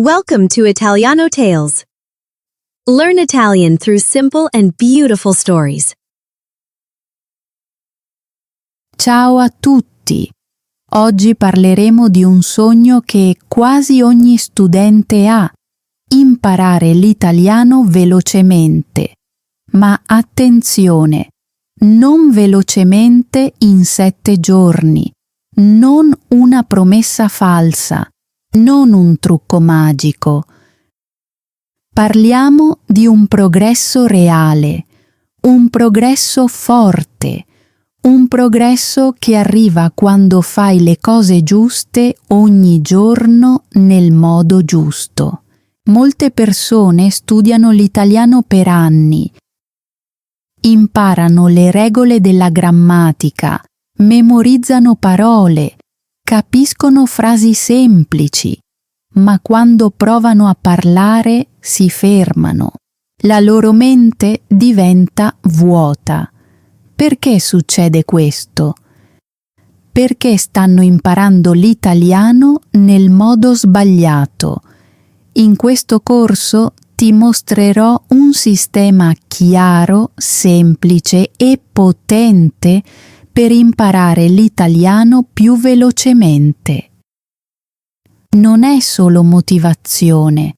Welcome to Italiano Tales. Learn Italian through simple and beautiful stories. Ciao a tutti! Oggi parleremo di un sogno che quasi ogni studente ha: imparare l'italiano velocemente. Ma attenzione, non velocemente in 7 giorni, non una promessa falsa, non un trucco magico. Parliamo di un progresso reale, un progresso forte, un progresso che arriva quando fai le cose giuste ogni giorno nel modo giusto. Molte persone studiano l'italiano per anni, imparano le regole della grammatica, memorizzano parole, capiscono frasi semplici, ma quando provano a parlare si fermano. La loro mente diventa vuota. Perché succede questo? Perché stanno imparando l'italiano nel modo sbagliato. In questo corso ti mostrerò un sistema chiaro, semplice e potente per imparare l'italiano più velocemente. Non è solo motivazione,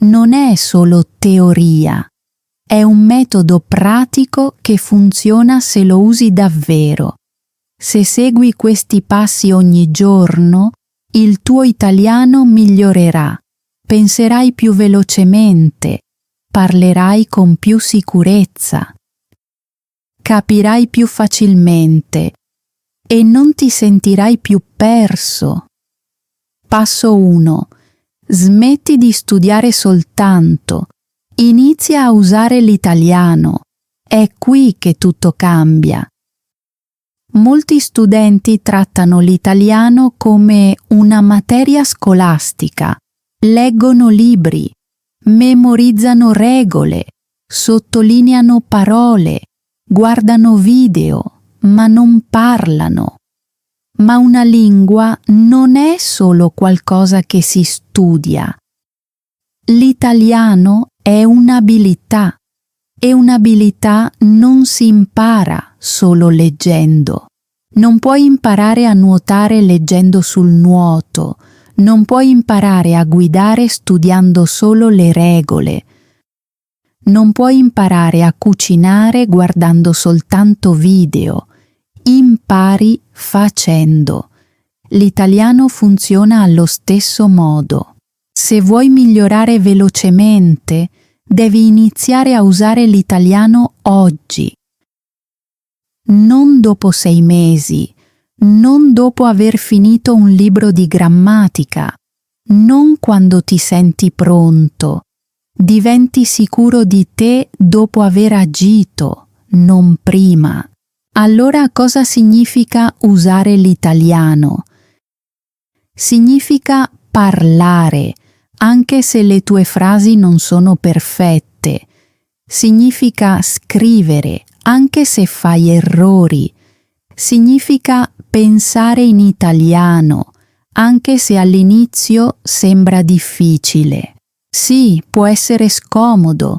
non è solo teoria, è un metodo pratico che funziona se lo usi davvero. Se segui questi passi ogni giorno, il tuo italiano migliorerà. Penserai più velocemente, parlerai con più sicurezza, capirai più facilmente e non ti sentirai più perso. Passo 1. Smetti di studiare soltanto. Inizia a usare l'italiano. È qui che tutto cambia. Molti studenti trattano l'italiano come una materia scolastica. Leggono libri, memorizzano regole, sottolineano parole, guardano video, ma non parlano. Ma una lingua non è solo qualcosa che si studia. L'italiano è un'abilità e un'abilità non si impara solo leggendo. Non puoi imparare a nuotare leggendo sul nuoto. Non puoi imparare a guidare studiando solo le regole. Non puoi imparare a cucinare guardando soltanto video. Impari facendo. L'italiano funziona allo stesso modo. Se vuoi migliorare velocemente, devi iniziare a usare l'italiano oggi. Non dopo 6 mesi. Non dopo aver finito un libro di grammatica, non quando ti senti pronto. Diventi sicuro di te dopo aver agito, non prima. Allora cosa significa usare l'italiano? Significa parlare, anche se le tue frasi non sono perfette. Significa scrivere, anche se fai errori. Significa pensare in italiano, anche se all'inizio sembra difficile. Sì, può essere scomodo.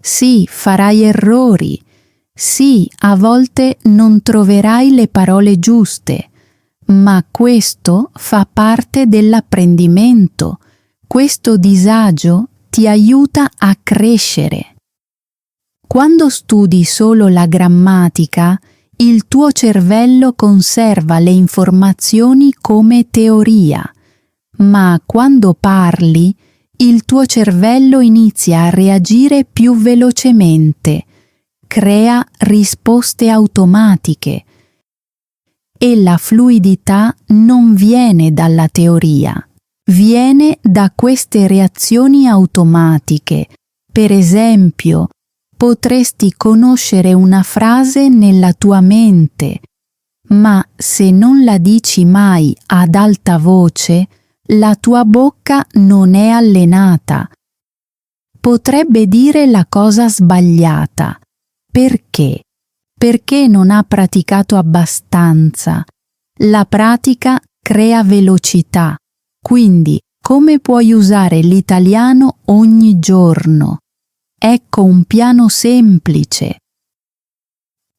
Sì, farai errori. Sì, a volte non troverai le parole giuste, ma questo fa parte dell'apprendimento. Questo disagio ti aiuta a crescere. Quando studi solo la grammatica, il tuo cervello conserva le informazioni come teoria, ma quando parli, il tuo cervello inizia a reagire più velocemente, crea risposte automatiche e la fluidità non viene dalla teoria, viene da queste reazioni automatiche. Per esempio, potresti conoscere una frase nella tua mente, ma se non la dici mai ad alta voce, la tua bocca non è allenata. Potrebbe dire la cosa sbagliata. Perché? Perché non ha praticato abbastanza. La pratica crea velocità, quindi come puoi usare l'italiano ogni giorno. Ecco un piano semplice.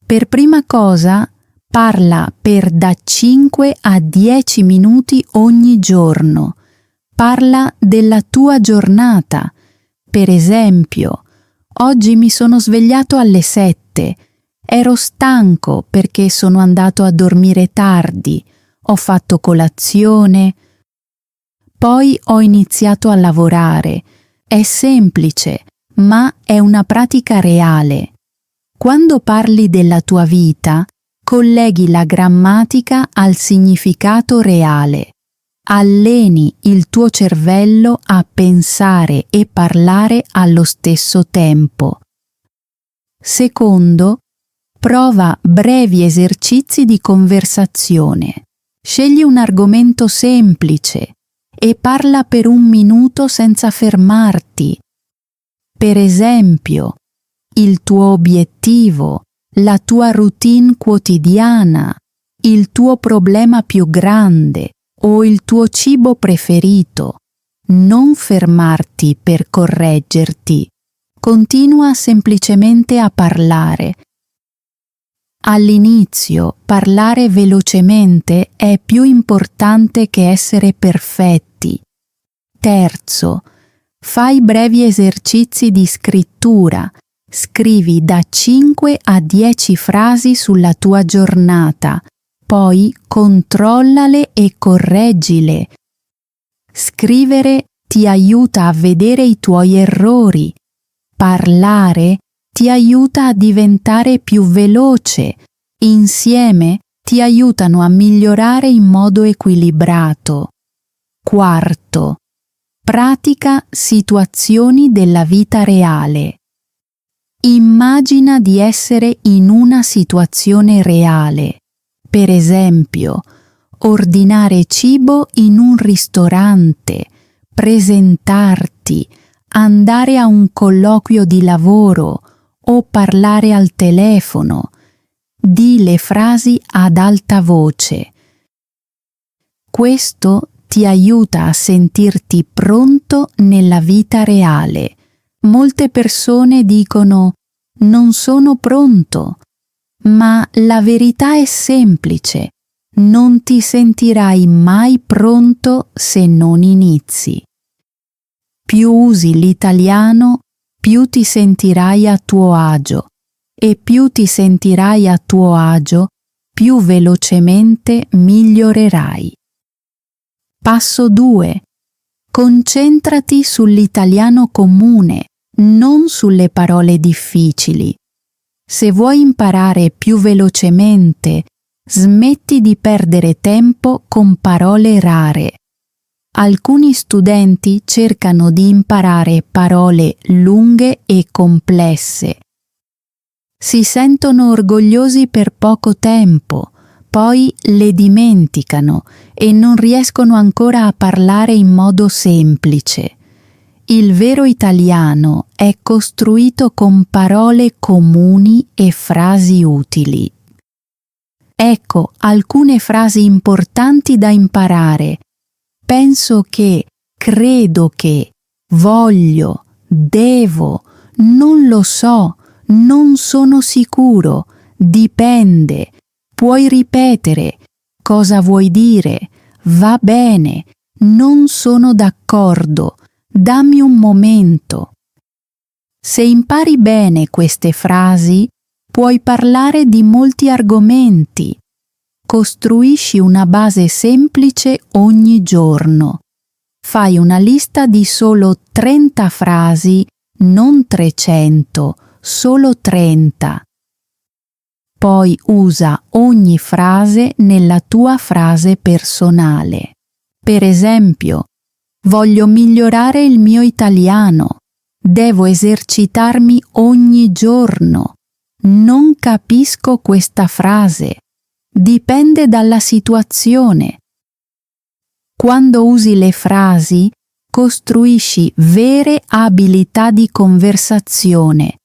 Per prima cosa, parla per da 5 a 10 minuti ogni giorno. Parla della tua giornata. Per esempio, oggi mi sono svegliato alle 7. Ero stanco perché sono andato a dormire tardi. Ho fatto colazione. Poi ho iniziato a lavorare. È semplice, ma è una pratica reale. Quando parli della tua vita, colleghi la grammatica al significato reale. Alleni il tuo cervello a pensare e parlare allo stesso tempo. Secondo, prova brevi esercizi di conversazione. Scegli un argomento semplice e parla per 1 minuto senza fermarti. Per esempio, il tuo obiettivo, la tua routine quotidiana, il tuo problema più grande o il tuo cibo preferito. Non fermarti per correggerti. Continua semplicemente a parlare. All'inizio, parlare velocemente è più importante che essere perfetti. Terzo, fai brevi esercizi di scrittura. Scrivi da 5 a 10 frasi sulla tua giornata, poi controllale e correggile. Scrivere ti aiuta a vedere i tuoi errori. Parlare ti aiuta a diventare più veloce. Insieme ti aiutano a migliorare in modo equilibrato. Quarto, pratica situazioni della vita reale. Immagina di essere in una situazione reale. Per esempio, ordinare cibo in un ristorante, presentarti, andare a un colloquio di lavoro o parlare al telefono. Di le frasi ad alta voce. Questo ti aiuta a sentirti pronto nella vita reale. Molte persone dicono «non sono pronto», ma la verità è semplice. Non ti sentirai mai pronto se non inizi. Più usi l'italiano, più ti sentirai a tuo agio, e più ti sentirai a tuo agio, più velocemente migliorerai. Passo 2. Concentrati sull'italiano comune, non sulle parole difficili. Se vuoi imparare più velocemente, smetti di perdere tempo con parole rare. Alcuni studenti cercano di imparare parole lunghe e complesse. Si sentono orgogliosi per poco tempo, poi le dimenticano e non riescono ancora a parlare in modo semplice. Il vero italiano è costruito con parole comuni e frasi utili. Ecco alcune frasi importanti da imparare. Penso che, credo che, voglio, devo, non lo so, non sono sicuro, dipende, puoi ripetere, cosa vuoi dire, va bene, non sono d'accordo, dammi un momento. Se impari bene queste frasi, puoi parlare di molti argomenti. Costruisci una base semplice ogni giorno. Fai una lista di solo 30 frasi, non 300, solo 30. Poi usa ogni frase nella tua frase personale. Per esempio, voglio migliorare il mio italiano. Devo esercitarmi ogni giorno. Non capisco questa frase. Dipende dalla situazione. Quando usi le frasi, costruisci vere abilità di conversazione.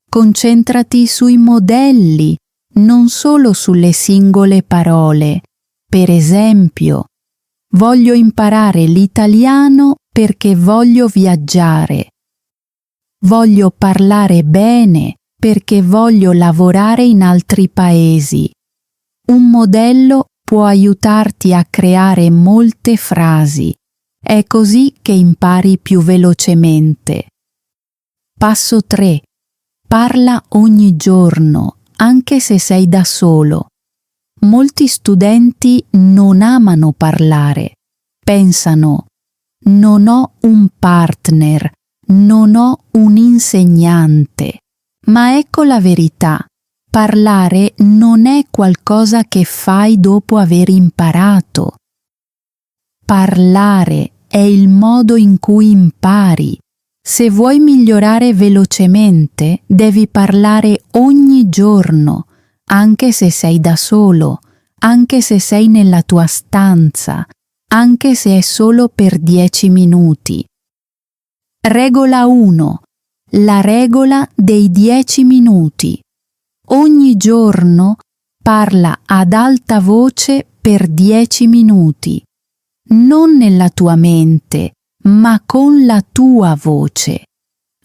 Concentrati sui modelli, non solo sulle singole parole. Per esempio, Voglio imparare l'italiano perché voglio viaggiare. Voglio parlare bene perché voglio lavorare in altri paesi. Un modello può aiutarti a creare molte frasi. È così che impari più velocemente. Passo 3. Parla ogni giorno, anche se sei da solo. Molti studenti non amano parlare. Pensano: non ho un partner, non ho un insegnante. Ma ecco la verità. Parlare non è qualcosa che fai dopo aver imparato. Parlare è il modo in cui impari. Se vuoi migliorare velocemente, devi parlare ogni giorno, anche se sei da solo, anche se sei nella tua stanza, anche se è solo per 10 minuti. Regola 1. La regola dei 10 minuti. Ogni giorno parla ad alta voce per 10 minuti. Non nella tua mente, ma con la tua voce.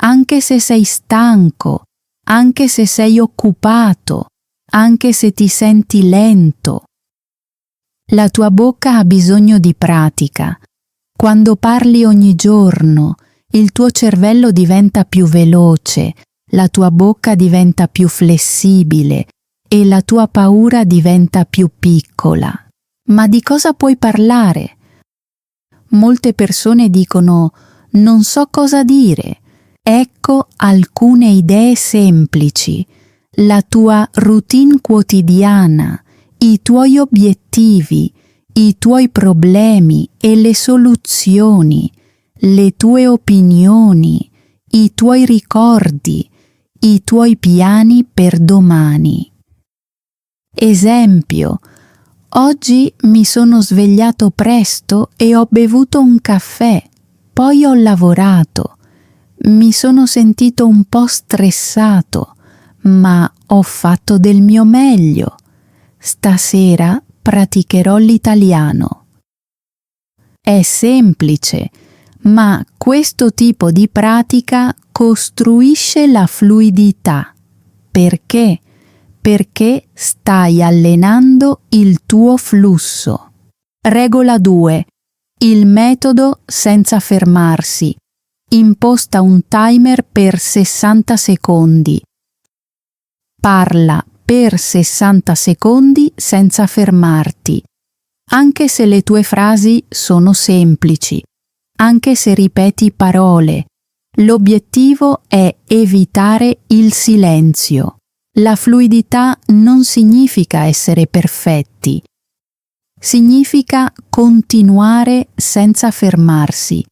Anche se sei stanco, anche se sei occupato, anche se ti senti lento. La tua bocca ha bisogno di pratica. Quando parli ogni giorno, il tuo cervello diventa più veloce, la tua bocca diventa più flessibile e la tua paura diventa più piccola. Ma di cosa puoi parlare? Molte persone dicono: non so cosa dire. Ecco alcune idee semplici. La tua routine quotidiana, i tuoi obiettivi, i tuoi problemi e le soluzioni, le tue opinioni, i tuoi ricordi, i tuoi piani per domani. Esempio: oggi mi sono svegliato presto e ho bevuto un caffè, poi ho lavorato. Mi sono sentito un po' stressato, ma ho fatto del mio meglio. Stasera praticherò l'italiano. È semplice, ma questo tipo di pratica costruisce la fluidità. Perché? Perché stai allenando il tuo flusso. Regola 2. Il metodo senza fermarsi. Imposta un timer per 60 secondi. Parla per 60 secondi senza fermarti, anche se le tue frasi sono semplici, anche se ripeti parole. L'obiettivo è evitare il silenzio. La fluidità non significa essere perfetti. Significa continuare senza fermarsi.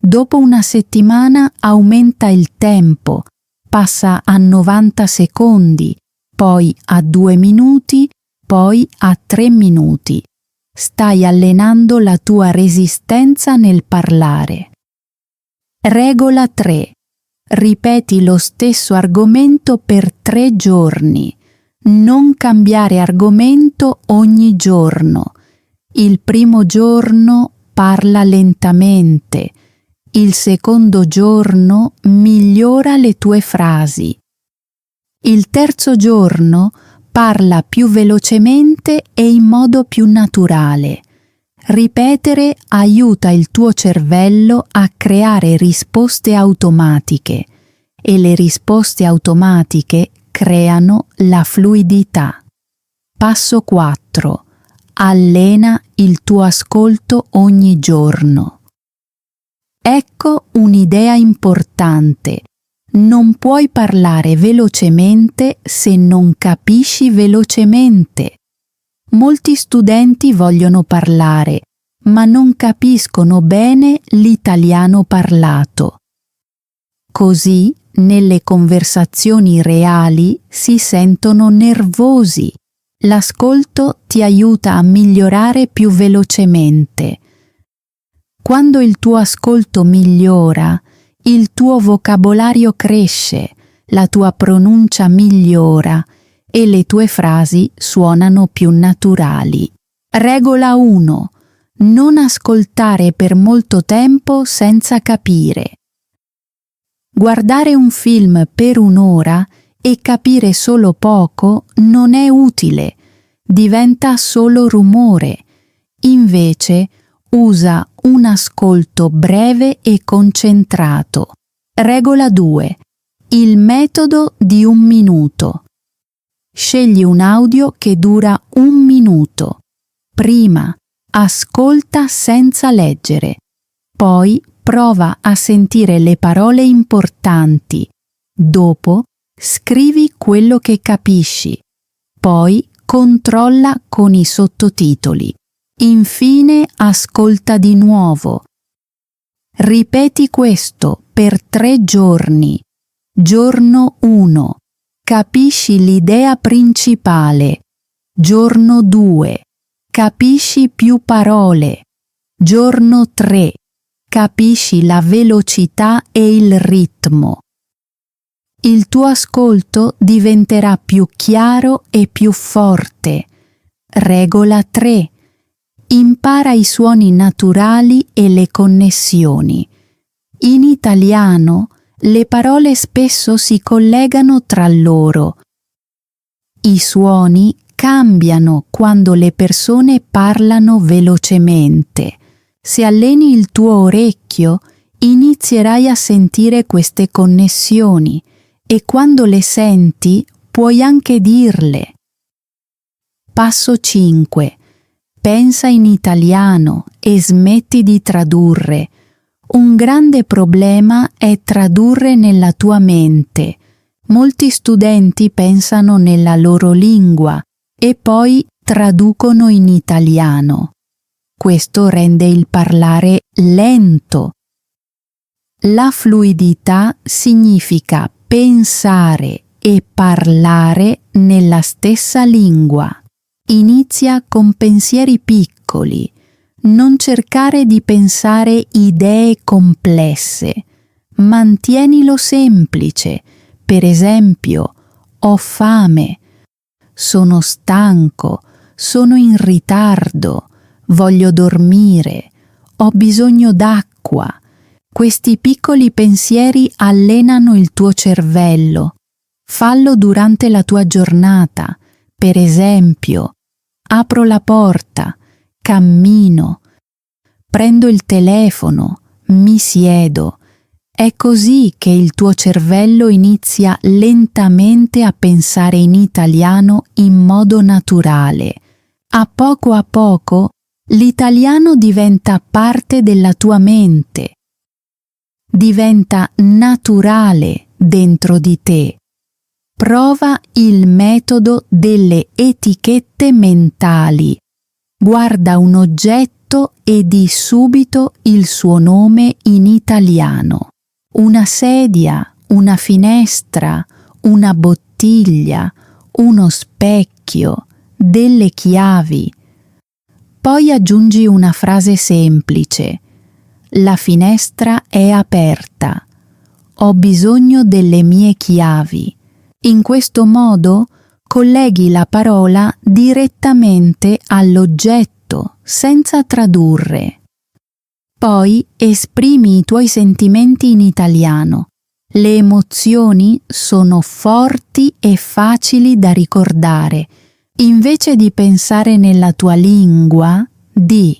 Dopo una settimana aumenta il tempo, passa a 90 secondi, poi a 2 minuti, poi a 3 minuti. Stai allenando la tua resistenza nel parlare. Regola 3. Ripeti lo stesso argomento per 3 giorni. Non cambiare argomento ogni giorno. Il primo giorno parla lentamente. Il secondo giorno migliora le tue frasi. Il terzo giorno parla più velocemente e in modo più naturale. Ripetere aiuta il tuo cervello a creare risposte automatiche e le risposte automatiche creano la fluidità. Passo 4. Allena il tuo ascolto ogni giorno. Ecco un'idea importante. Non puoi parlare velocemente se non capisci velocemente. Molti studenti vogliono parlare, ma non capiscono bene l'italiano parlato. Così, nelle conversazioni reali, si sentono nervosi. L'ascolto ti aiuta a migliorare più velocemente. Quando il tuo ascolto migliora, il tuo vocabolario cresce, la tua pronuncia migliora e le tue frasi suonano più naturali. Regola 1. Non ascoltare per molto tempo senza capire. Guardare un film per un'ora e capire solo poco non è utile, diventa solo rumore. Invece, usa un ascolto breve e concentrato. Regola 2. Il metodo di 1 minuto. Scegli un audio che dura 1 minuto. Prima, ascolta senza leggere. Poi, prova a sentire le parole importanti. Dopo, scrivi quello che capisci. Poi, controlla con i sottotitoli. Infine, ascolta di nuovo. Ripeti questo per 3 giorni. Giorno 1. Capisci l'idea principale. Giorno 2. Capisci più parole. Giorno 3. Capisci la velocità e il ritmo. Il tuo ascolto diventerà più chiaro e più forte. Regola 3. Impara i suoni naturali e le connessioni. In italiano, le parole spesso si collegano tra loro. I suoni cambiano quando le persone parlano velocemente. Se alleni il tuo orecchio, inizierai a sentire queste connessioni e quando le senti puoi anche dirle. Passo 5. Pensa in italiano e smetti di tradurre. Un grande problema è tradurre nella tua mente. Molti studenti pensano nella loro lingua e poi traducono in italiano. Questo rende il parlare lento. La fluidità significa pensare e parlare nella stessa lingua. Inizia con pensieri piccoli. Non cercare di pensare idee complesse. Mantienilo semplice. Per esempio, ho fame, sono stanco, sono in ritardo, voglio dormire, ho bisogno d'acqua. Questi piccoli pensieri allenano il tuo cervello. Fallo durante la tua giornata. Per esempio, apro la porta, cammino, prendo il telefono, mi siedo. È così che il tuo cervello inizia lentamente a pensare in italiano in modo naturale. A poco, l'italiano diventa parte della tua mente. Diventa naturale dentro di te. Prova il metodo delle etichette mentali. Guarda un oggetto e di subito il suo nome in italiano. Una sedia, una finestra, una bottiglia, uno specchio, delle chiavi. Poi aggiungi una frase semplice. La finestra è aperta. Ho bisogno delle mie chiavi. In questo modo colleghi la parola direttamente all'oggetto, senza tradurre. Poi esprimi i tuoi sentimenti in italiano. Le emozioni sono forti e facili da ricordare. Invece di pensare nella tua lingua, di: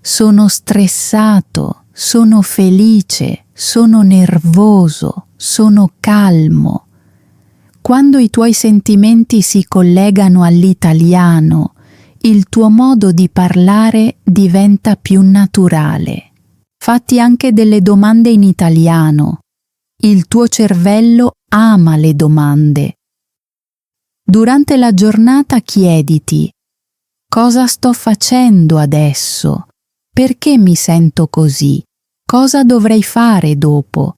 sono stressato, sono felice, sono nervoso, sono calmo. Quando i tuoi sentimenti si collegano all'italiano, il tuo modo di parlare diventa più naturale. Fatti anche delle domande in italiano. Il tuo cervello ama le domande. Durante la giornata chiediti: cosa sto facendo adesso? Perché mi sento così? Cosa dovrei fare dopo?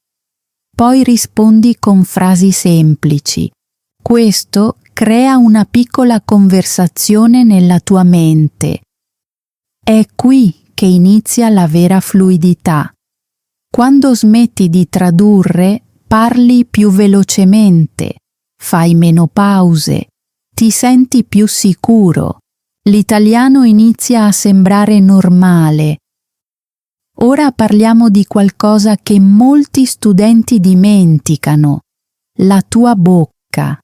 Poi rispondi con frasi semplici. Questo crea una piccola conversazione nella tua mente. È qui che inizia la vera fluidità. Quando smetti di tradurre, parli più velocemente, fai meno pause, ti senti più sicuro L'italiano inizia a sembrare normale. Ora parliamo di qualcosa che molti studenti dimenticano: la tua bocca.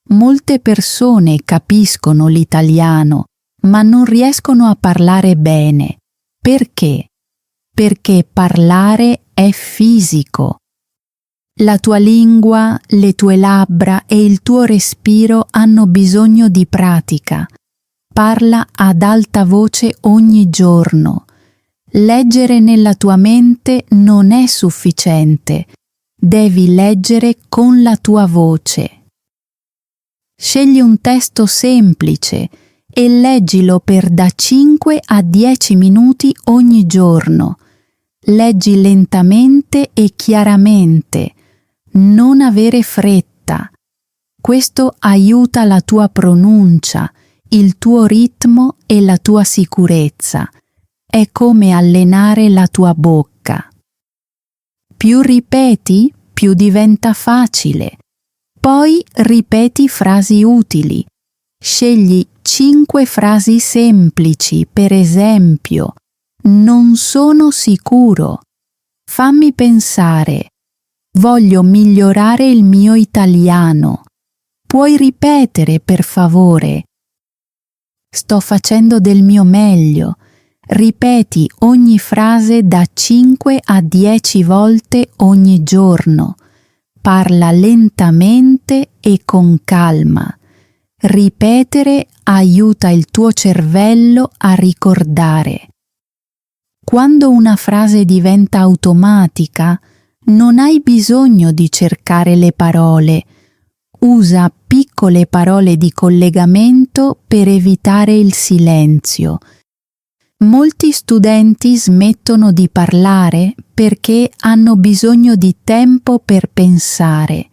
Molte persone capiscono l'italiano, ma non riescono a parlare bene. Perché? Perché parlare è fisico. La tua lingua, le tue labbra e il tuo respiro hanno bisogno di pratica. Parla ad alta voce ogni giorno. Leggere nella tua mente non è sufficiente. Devi leggere con la tua voce. Scegli un testo semplice e leggilo per da 5 a 10 minuti ogni giorno. Leggi lentamente e chiaramente. Non avere fretta. Questo aiuta la tua pronuncia, il tuo ritmo e la tua sicurezza. È come allenare la tua bocca. Più ripeti, più diventa facile. Poi ripeti frasi utili. Scegli 5 frasi semplici, per esempio: non sono sicuro. Fammi pensare. Voglio migliorare il mio italiano. Puoi ripetere, per favore? Sto facendo del mio meglio. Ripeti ogni frase da 5 a 10 volte ogni giorno. Parla lentamente e con calma. Ripetere aiuta il tuo cervello a ricordare. Quando una frase diventa automatica, non hai bisogno di cercare le parole. Usa piccole parole di collegamento per evitare il silenzio. Molti studenti smettono di parlare perché hanno bisogno di tempo per pensare.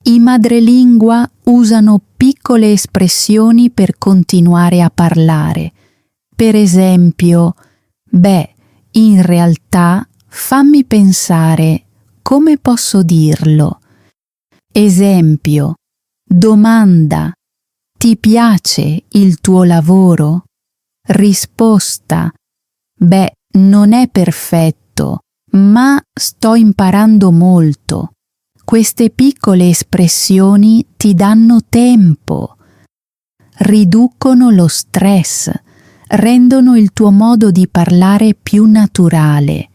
I madrelingua usano piccole espressioni per continuare a parlare. Per esempio, in realtà, fammi pensare, come posso dirlo? Esempio, domanda: ti piace il tuo lavoro? Risposta: non è perfetto, ma sto imparando molto. Queste piccole espressioni ti danno tempo, riducono lo stress, rendono il tuo modo di parlare più naturale.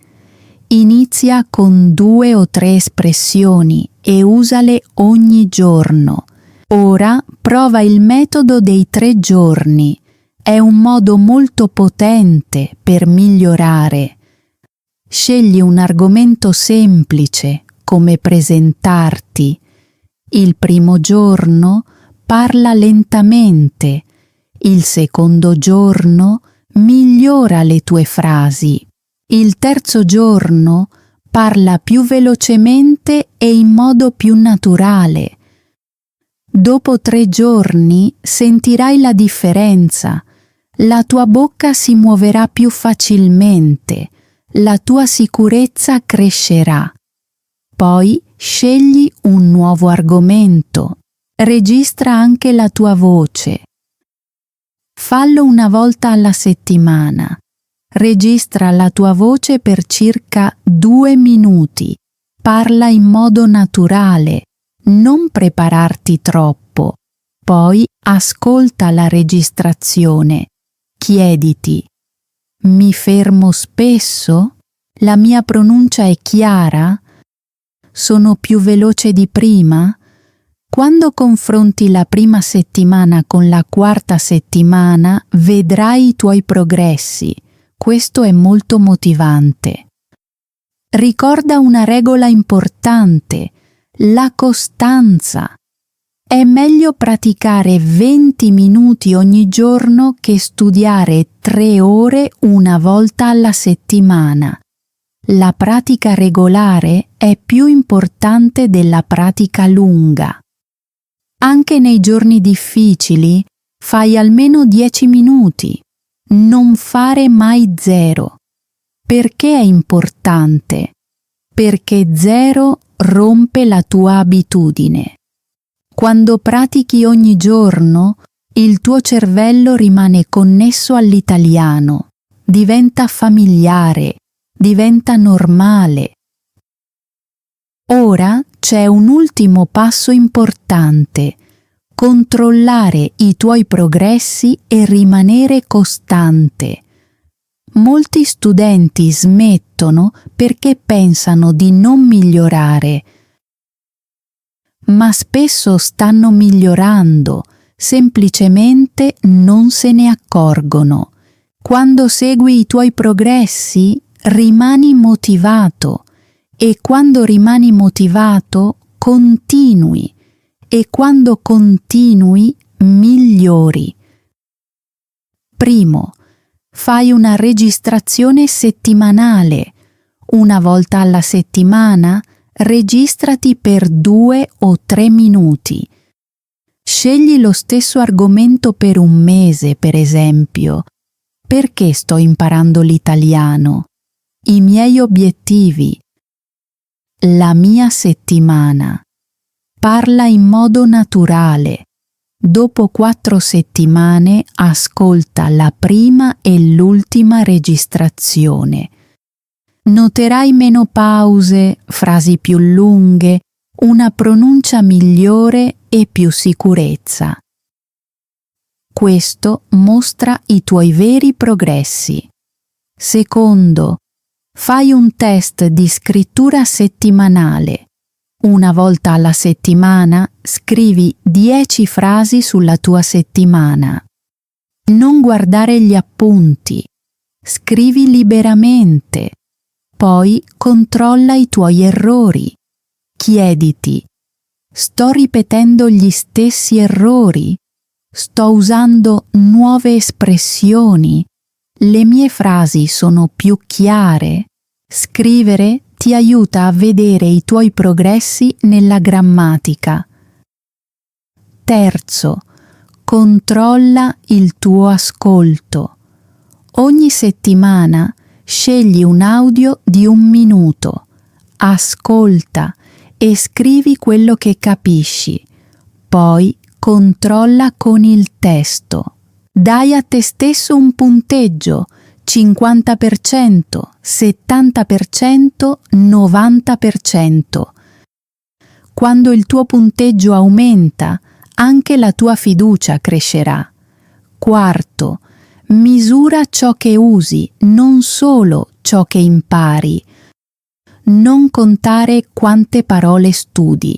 Inizia con 2 o 3 espressioni e usale ogni giorno. Ora prova il metodo dei 3 giorni. È un modo molto potente per migliorare. Scegli un argomento semplice, come presentarti. Il primo giorno parla lentamente. Il secondo giorno migliora le tue frasi. Il terzo giorno parla più velocemente e in modo più naturale. Dopo 3 giorni sentirai la differenza. La tua bocca si muoverà più facilmente. La tua sicurezza crescerà. Poi scegli un nuovo argomento. Registra anche la tua voce. Fallo una volta alla settimana. Registra la tua voce per circa 2 minuti. Parla in modo naturale, non prepararti troppo. Poi ascolta la registrazione. Chiediti: mi fermo spesso? La mia pronuncia è chiara? Sono più veloce di prima? Quando confronti la prima settimana con la quarta settimana, vedrai i tuoi progressi. Questo è molto motivante. Ricorda una regola importante: la costanza. È meglio praticare 20 minuti ogni giorno che studiare 3 ore una volta alla settimana. La pratica regolare è più importante della pratica lunga. Anche nei giorni difficili, fai almeno 10 minuti. Non fare mai 0. Perché è importante? Perché 0 rompe la tua abitudine. Quando pratichi ogni giorno, il tuo cervello rimane connesso all'italiano, diventa familiare, diventa normale. Ora c'è un ultimo passo importante: controllare i tuoi progressi e rimanere costante. Molti studenti smettono perché pensano di non migliorare, ma spesso stanno migliorando, semplicemente non se ne accorgono. Quando segui i tuoi progressi, rimani motivato, e quando rimani motivato, continui, e quando continui, migliori. Primo, fai una registrazione settimanale. Una volta alla settimana, registrati per 2 o 3 minuti. Scegli lo stesso argomento per un mese, per esempio. Perché sto imparando l'italiano? I miei obiettivi. La mia settimana. Parla in modo naturale. Dopo 4 settimane ascolta la prima e l'ultima registrazione. Noterai meno pause, frasi più lunghe, una pronuncia migliore e più sicurezza. Questo mostra i tuoi veri progressi. Secondo, fai un test di scrittura settimanale. Una volta alla settimana scrivi 10 frasi sulla tua settimana. Non guardare gli appunti. Scrivi liberamente. Poi controlla i tuoi errori. Chiediti: sto ripetendo gli stessi errori? Sto usando nuove espressioni? Le mie frasi sono più chiare? Scrivere ti aiuta a vedere i tuoi progressi nella grammatica. Terzo, controlla il tuo ascolto. Ogni settimana scegli un audio di 1 minuto, ascolta e scrivi quello che capisci. Poi controlla con il testo. Dai a te stesso un punteggio: 50%, 70%, 90%. Quando il tuo punteggio aumenta, anche la tua fiducia crescerà. Quarto, misura ciò che usi, non solo ciò che impari. Non contare quante parole studi.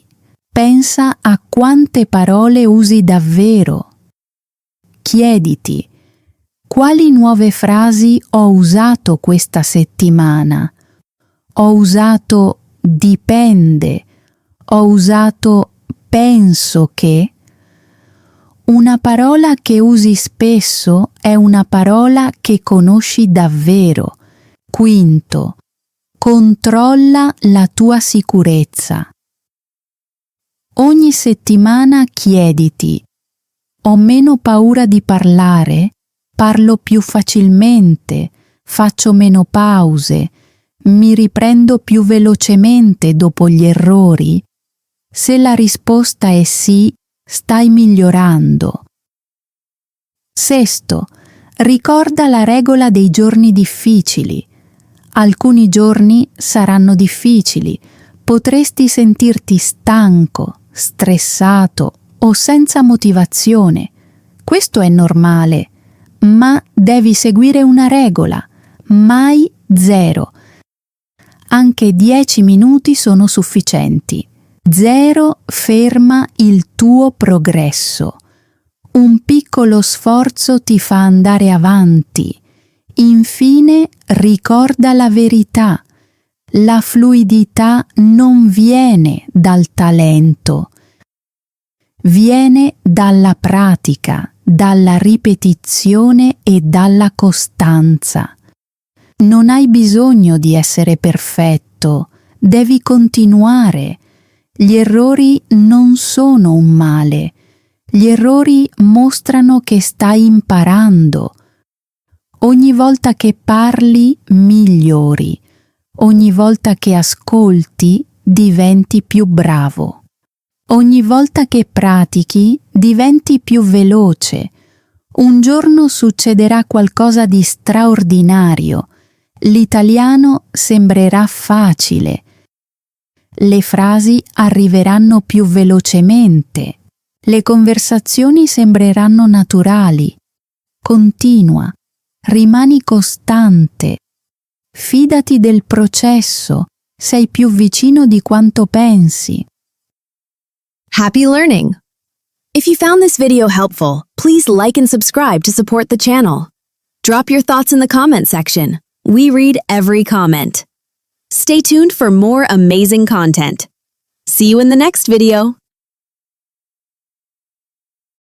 Pensa a quante parole usi davvero. Chiediti: quali nuove frasi ho usato questa settimana? Ho usato dipende, ho usato penso che. Una parola che usi spesso è una parola che conosci davvero. Quinto, controlla la tua sicurezza. Ogni settimana chiediti: ho meno paura di parlare? Parlo più facilmente? Faccio meno pause? Mi riprendo più velocemente dopo gli errori? Se la risposta è sì, stai migliorando. Sesto, ricorda la regola dei giorni difficili. Alcuni giorni saranno difficili, potresti sentirti stanco, stressato o senza motivazione. Questo è normale, ma devi seguire una regola: mai 0. Anche 10 minuti sono sufficienti. 0 ferma il tuo progresso. Un piccolo sforzo ti fa andare avanti. Infine, ricorda la verità. La fluidità non viene dal talento, viene dalla pratica, dalla ripetizione e dalla costanza. Non hai bisogno di essere perfetto, devi continuare. Gli errori non sono un male. Gli errori mostrano che stai imparando. Ogni volta che parli, migliori. Ogni volta che ascolti, diventi più bravo. Ogni volta che pratichi, diventi più veloce. Un giorno succederà qualcosa di straordinario. L'italiano sembrerà facile. Le frasi arriveranno più velocemente. Le conversazioni sembreranno naturali. Continua. Rimani costante. Fidati del processo. Sei più vicino di quanto pensi. Happy learning! If you found this video helpful, please like and subscribe to support the channel. Drop your thoughts in the comment section. We read every comment. Stay tuned for more amazing content. See you in the next video.